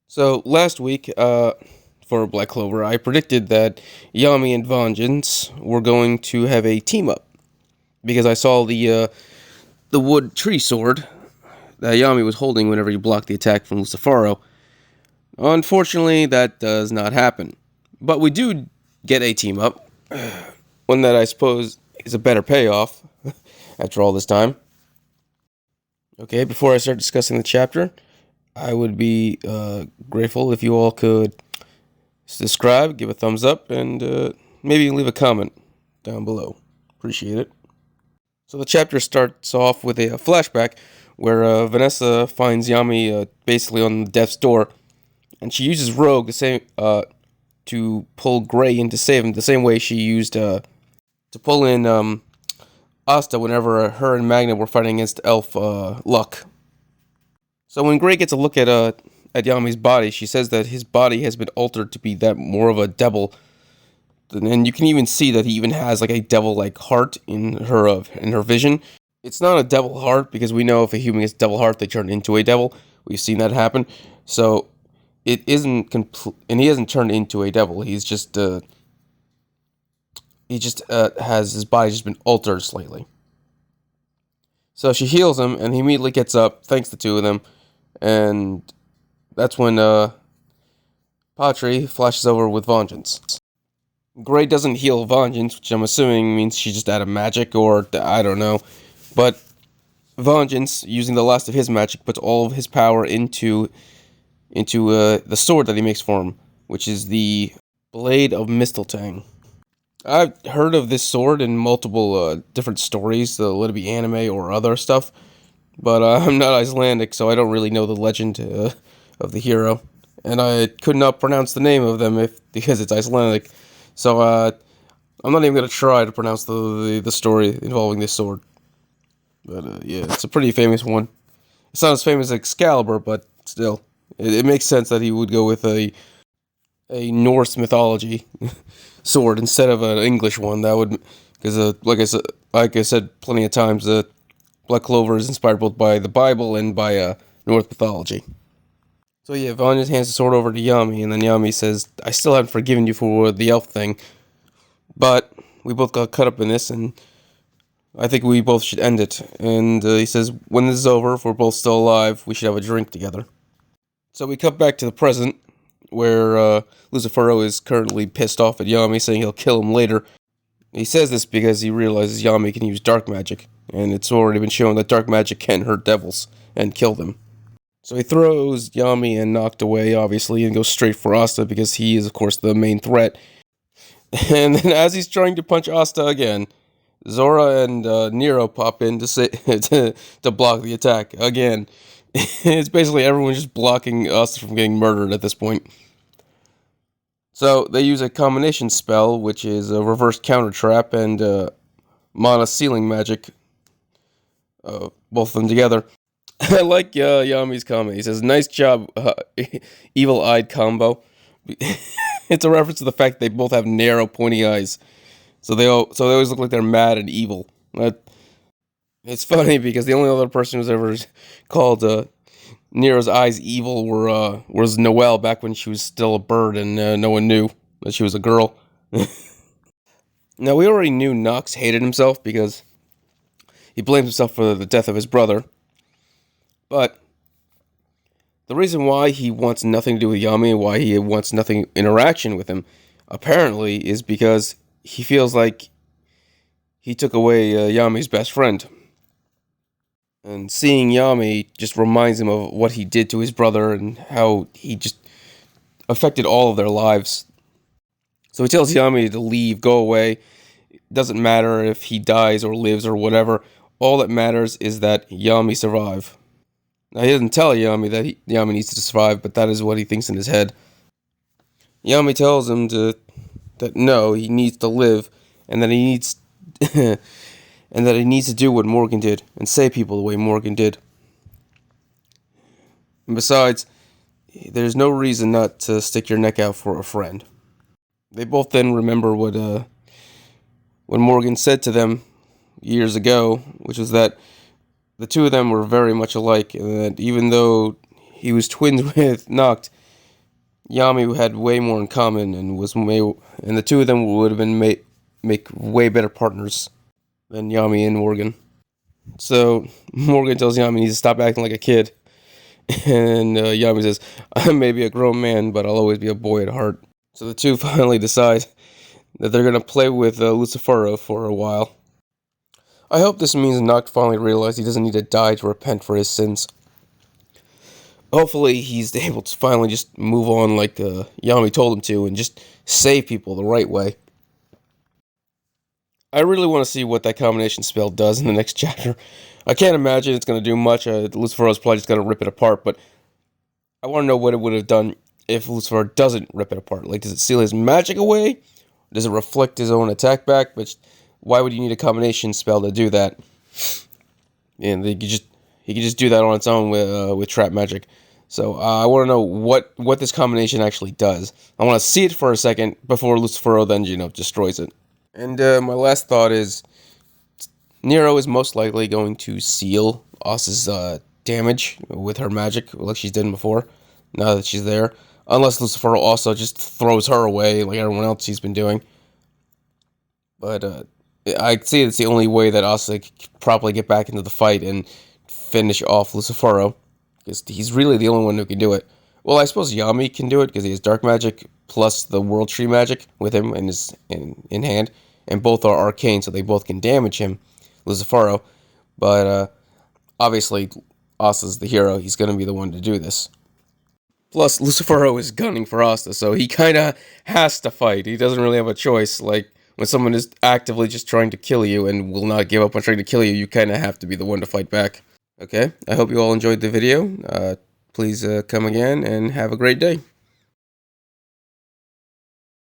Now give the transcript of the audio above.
So last week, for Black Clover, I predicted that Yami and Vengeance were going to have a team up because I saw the wood tree sword that Yami was holding whenever you blocked the attack from Lucifero. Unfortunately, that does not happen, but we do get a team up, one that I suppose is a better payoff after all this time. Okay, before I start discussing the chapter, I would be grateful if you all could subscribe, give a thumbs up, and maybe leave a comment down below. Appreciate it. So the chapter starts off with a flashback where Vanessa finds Yami basically on death's door, and she uses Rogue the same to pull Gray in to save him, the same way she used to pull in Asta whenever her and Magna were fighting against Elf Luck. So when Gray gets a look at Yami's body, she says that his body has been altered to be that more of a devil, and you can even see that he even has like a devil-like heart in her vision. It's not a devil heart because we know if a human gets devil heart, they turn into a devil. We've seen that happen. So it isn't and he hasn't turned into a devil. He's just has his body just been altered slightly. So she heals him, and he immediately gets up, thanks the two of them, and that's when Patri flashes over with Vengeance. Gray doesn't heal Vengeance, which I'm assuming means she just added magic, or I don't know. But Vengeance, using the last of his magic, puts all of his power into the sword that he makes for him, which is the Blade of Mistletoe. I've heard of this sword in multiple different stories, let it be anime or other stuff, but I'm not Icelandic, so I don't really know the legend of the hero, and I could not pronounce the name of them because it's Icelandic, so I'm not even going to try to pronounce the story involving this sword. But yeah, it's a pretty famous one. It's not as famous as Excalibur, but still, it makes sense that he would go with a Norse mythology sword instead of an English one. That would, because like I said plenty of times, Black Clover is inspired both by the Bible and by Norse mythology. So yeah, Vanya hands the sword over to Yami, and then Yami says, "I still haven't forgiven you for the elf thing, but we both got caught up in this, and I think we both should end it." And he says, "When this is over, if we're both still alive, we should have a drink together." So we cut back to the present, where Lucifero is currently pissed off at Yami, saying he'll kill him later. He says this because he realizes Yami can use dark magic, and it's already been shown that dark magic can hurt devils and kill them. So he throws Yami and Noct away, obviously, and goes straight for Asta because he is, of course, the main threat. And then as he's trying to punch Asta again, Zora and Nero pop in to block the attack again. It's basically everyone just blocking us from getting murdered at this point. So they use a combination spell, which is a reverse counter trap and mana sealing magic, both of them together. I like Yami's comment. He says, "Nice job, evil-eyed combo." It's a reference to the fact they both have narrow, pointy eyes, so they always look like they're mad and evil. It's funny because the only other person who's ever called Nero's eyes evil was Noelle back when she was still a bird and no one knew that she was a girl. Now, we already knew Nox hated himself because he blamed himself for the death of his brother. But the reason why he wants nothing to do with Yami and why he wants nothing interaction with him, apparently, is because he feels like he took away Yami's best friend. And seeing Yami just reminds him of what he did to his brother and how he just affected all of their lives. So he tells Yami to leave, go away. It doesn't matter if he dies or lives or whatever. All that matters is that Yami survive. Now, he doesn't tell Yami that Yami needs to survive, but that is what he thinks in his head. Yami tells him that no, he needs to live, and that he needs and that he needs to do what Morgan did and save people the way Morgan did. And besides, there's no reason not to stick your neck out for a friend. They both then remember what Morgan said to them years ago, which was that the two of them were very much alike, and that even though he was twins with Noct, Yami had way more in common, and the two of them would have been make way better partners than Yami and Morgan. So Morgan tells Yami he needs to stop acting like a kid, and Yami says, "I may be a grown man, but I'll always be a boy at heart." So the two finally decide that they're gonna play with Lucifero for a while. I hope this means Noct finally realized he doesn't need to die to repent for his sins. Hopefully he's able to finally just move on like Yami told him to and just save people the right way. I really want to see what that combination spell does in the next chapter. I can't imagine it's going to do much. Lucifero's probably just going to rip it apart, but I want to know what it would have done if Lucifer doesn't rip it apart. Like, does it seal his magic away? Does it reflect his own attack back? Which, why would you need a combination spell to do that? And he could just do that on its own with trap magic. So I want to know what this combination actually does. I want to see it for a second before Lucifero then destroys it. And my last thought is Nero is most likely going to seal Oss's damage with her magic, like she's done before. Now that she's there, unless Lucifero also just throws her away like everyone else he's been doing. But I see it's the only way that Ossa can properly get back into the fight and finish off Lucifero, because he's really the only one who can do it. Well, I suppose Yami can do it because he has dark magic plus the world tree magic with him in hand, and both are arcane, so they both can damage him, Lucifero. But obviously, Asta's the hero. He's going to be the one to do this. Plus, Lucifero is gunning for Asta, so he kind of has to fight. He doesn't really have a choice. Like, when someone is actively just trying to kill you and will not give up on trying to kill you, you kind of have to be the one to fight back. Okay, I hope you all enjoyed the video. Please come again and have a great day.